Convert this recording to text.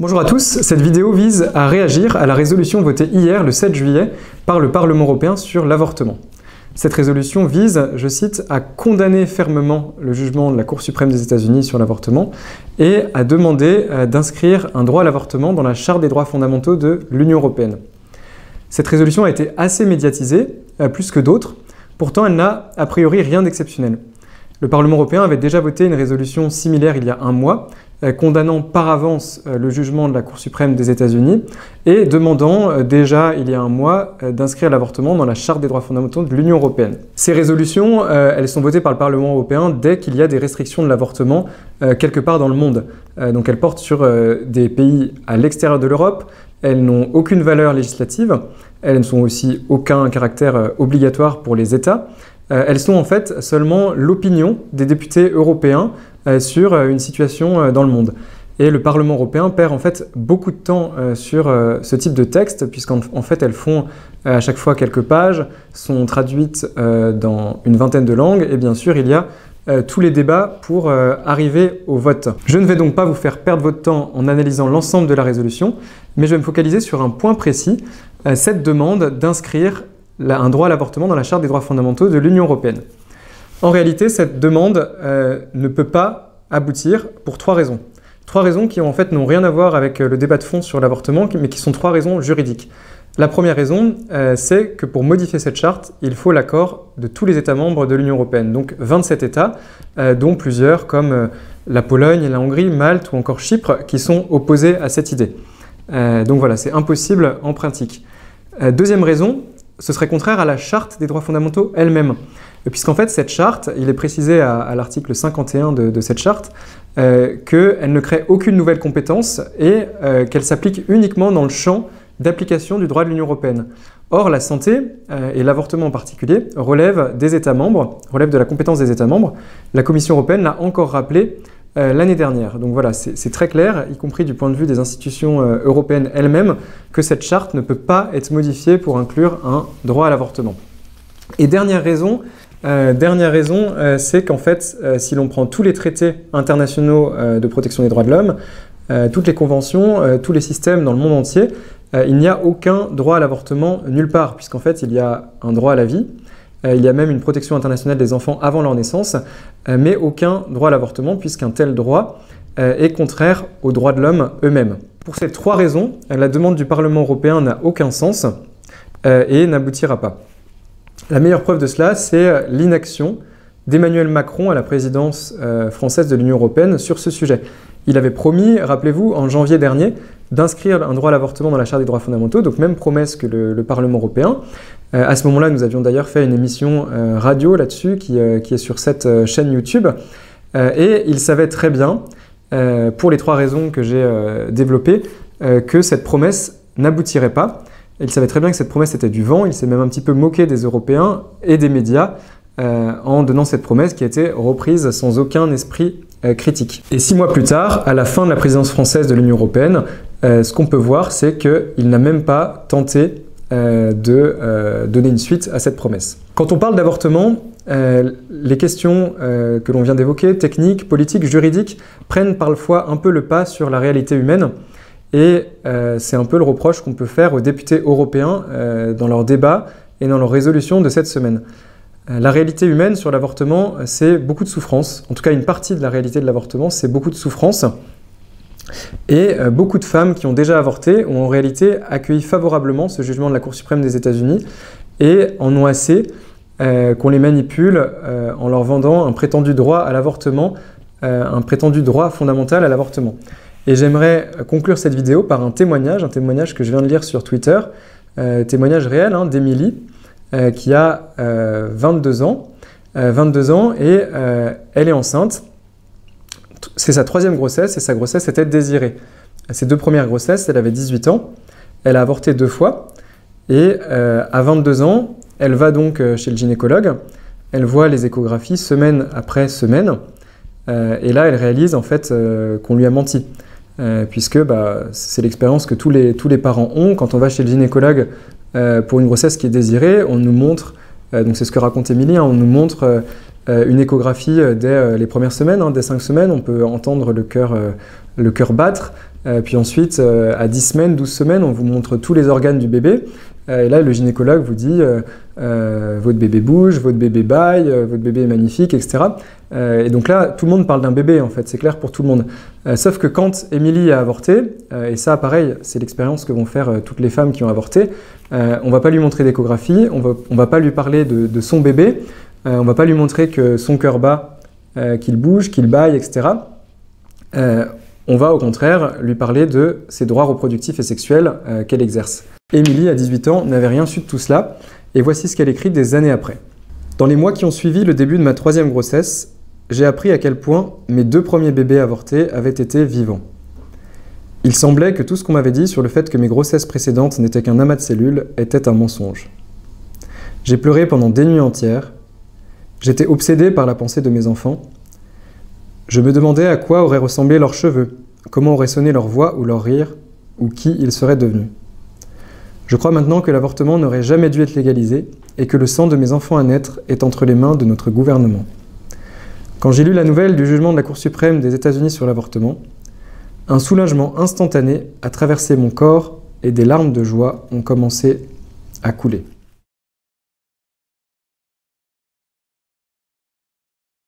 Bonjour à tous, cette vidéo vise à réagir à la résolution votée hier, le 7 juillet, par le Parlement européen sur l'avortement. Cette résolution vise, je cite, à condamner fermement le jugement de la Cour suprême des États-Unis sur l'avortement et à demander d'inscrire un droit à l'avortement dans la Charte des droits fondamentaux de l'Union européenne. Cette résolution a été assez médiatisée, plus que d'autres, pourtant elle n'a a priori rien d'exceptionnel. Le Parlement européen avait déjà voté une résolution similaire il y a un mois, condamnant par avance le jugement de la Cour suprême des États-Unis et demandant déjà il y a un mois d'inscrire l'avortement dans la Charte des droits fondamentaux de l'Union européenne. Ces résolutions, elles sont votées par le Parlement européen dès qu'il y a des restrictions de l'avortement quelque part dans le monde. Donc elles portent sur des pays à l'extérieur de l'Europe, elles n'ont aucune valeur législative, elles n'ont aussi aucun caractère obligatoire pour les États. Elles sont en fait seulement l'opinion des députés européens sur une situation dans le monde. Et le Parlement européen perd en fait beaucoup de temps sur ce type de texte, puisqu'en fait elles font à chaque fois quelques pages, sont traduites dans une vingtaine de langues, et bien sûr il y a tous les débats pour arriver au vote. Je ne vais donc pas vous faire perdre votre temps en analysant l'ensemble de la résolution, mais je vais me focaliser sur un point précis, cette demande d'inscrire un droit à l'avortement dans la Charte des droits fondamentaux de l'Union européenne. En réalité, cette demande ne peut pas aboutir pour trois raisons. Trois raisons qui en fait n'ont rien à voir avec le débat de fond sur l'avortement, mais qui sont trois raisons juridiques. La première raison, c'est que pour modifier cette charte, il faut l'accord de tous les États membres de l'Union européenne, donc 27 États, dont plusieurs comme la Pologne, la Hongrie, Malte ou encore Chypre, qui sont opposés à cette idée. Donc voilà, c'est impossible en pratique. Deuxième raison, ce serait contraire à la Charte des droits fondamentaux elle-même. Puisqu'en fait, cette charte, il est précisé à l'article 51 de cette charte qu'elle ne crée aucune nouvelle compétence et qu'elle s'applique uniquement dans le champ d'application du droit de l'Union européenne. Or, la santé, et l'avortement en particulier, relèvent des États membres, relèvent de la compétence des États membres. La Commission européenne l'a encore rappelé l'année dernière. Donc voilà, c'est très clair, y compris du point de vue des institutions européennes elles-mêmes, que cette charte ne peut pas être modifiée pour inclure un droit à l'avortement. Et dernière raison, c'est qu'en fait, si l'on prend tous les traités internationaux de protection des droits de l'homme, toutes les conventions, tous les systèmes dans le monde entier, il n'y a aucun droit à l'avortement nulle part, puisqu'en fait, il y a un droit à la vie, il y a même une protection internationale des enfants avant leur naissance, mais aucun droit à l'avortement, puisqu'un tel droit est contraire aux droits de l'homme eux-mêmes. Pour ces trois raisons, la demande du Parlement européen n'a aucun sens et n'aboutira pas. La meilleure preuve de cela, c'est l'inaction d'Emmanuel Macron à la présidence française de l'Union européenne sur ce sujet. Il avait promis, rappelez-vous, en janvier dernier, d'inscrire un droit à l'avortement dans la Charte des droits fondamentaux, donc même promesse que le Parlement européen. À ce moment-là, nous avions d'ailleurs fait une émission radio là-dessus qui est sur cette chaîne YouTube. Et il savait très bien, pour les trois raisons que j'ai développées, que cette promesse n'aboutirait pas. Il savait très bien que cette promesse était du vent, il s'est même un petit peu moqué des Européens et des médias en donnant cette promesse qui a été reprise sans aucun esprit critique. Et 6 mois plus tard, à la fin de la présidence française de l'Union européenne, ce qu'on peut voir, c'est qu'il n'a même pas tenté de donner une suite à cette promesse. Quand on parle d'avortement, les questions que l'on vient d'évoquer, techniques, politiques, juridiques, prennent parfois un peu le pas sur la réalité humaine. Et c'est un peu le reproche qu'on peut faire aux députés européens dans leurs débats et dans leurs résolutions de cette semaine. La réalité humaine sur l'avortement, c'est beaucoup de souffrance. En tout cas, une partie de la réalité de l'avortement, c'est beaucoup de souffrance. Et beaucoup de femmes qui ont déjà avorté ont en réalité accueilli favorablement ce jugement de la Cour suprême des États-Unis et en ont assez qu'on les manipule en leur vendant un prétendu droit à l'avortement, un prétendu droit fondamental à l'avortement. Et j'aimerais conclure cette vidéo par un témoignage que je viens de lire sur Twitter, témoignage réel d'Émilie, qui a 22 ans et elle est enceinte. C'est sa 3e grossesse et sa grossesse était désirée. Ses 2 premières grossesses, elle avait 18 ans, elle a avorté 2 fois et à 22 ans, elle va donc chez le gynécologue, elle voit les échographies semaine après semaine et là elle réalise en fait qu'on lui a menti. Puisque c'est l'expérience que tous les parents ont. Quand on va chez le gynécologue pour une grossesse qui est désirée, on nous montre, donc c'est ce que raconte Émilie, on nous montre une échographie dès les premières semaines, dès 5 semaines, on peut entendre le cœur battre, Puis ensuite, à 10 semaines, 12 semaines, on vous montre tous les organes du bébé. Et là, le gynécologue vous dit votre bébé bouge, votre bébé bâille, votre bébé est magnifique, etc. Et donc là, tout le monde parle d'un bébé, en fait, c'est clair pour tout le monde. Sauf que quand Émilie a avorté, et ça, pareil, c'est l'expérience que vont faire toutes les femmes qui ont avorté, on ne va pas lui montrer d'échographie, on va pas lui parler de son bébé, on ne va pas lui montrer que son cœur bat, qu'il bouge, qu'il bâille, etc. On va au contraire lui parler de ses droits reproductifs et sexuels qu'elle exerce. Émilie, à 18 ans, n'avait rien su de tout cela, et voici ce qu'elle écrit des années après. Dans les mois qui ont suivi le début de ma 3e grossesse, j'ai appris à quel point mes 2 premiers bébés avortés avaient été vivants. Il semblait que tout ce qu'on m'avait dit sur le fait que mes grossesses précédentes n'étaient qu'un amas de cellules était un mensonge. J'ai pleuré pendant des nuits entières, j'étais obsédé par la pensée de mes enfants, je me demandais à quoi auraient ressemblé leurs cheveux, comment aurait sonné leur voix ou leur rire, ou qui ils seraient devenus. Je crois maintenant que l'avortement n'aurait jamais dû être légalisé et que le sang de mes enfants à naître est entre les mains de notre gouvernement. Quand j'ai lu la nouvelle du jugement de la Cour suprême des États-Unis sur l'avortement, un soulagement instantané a traversé mon corps et des larmes de joie ont commencé à couler.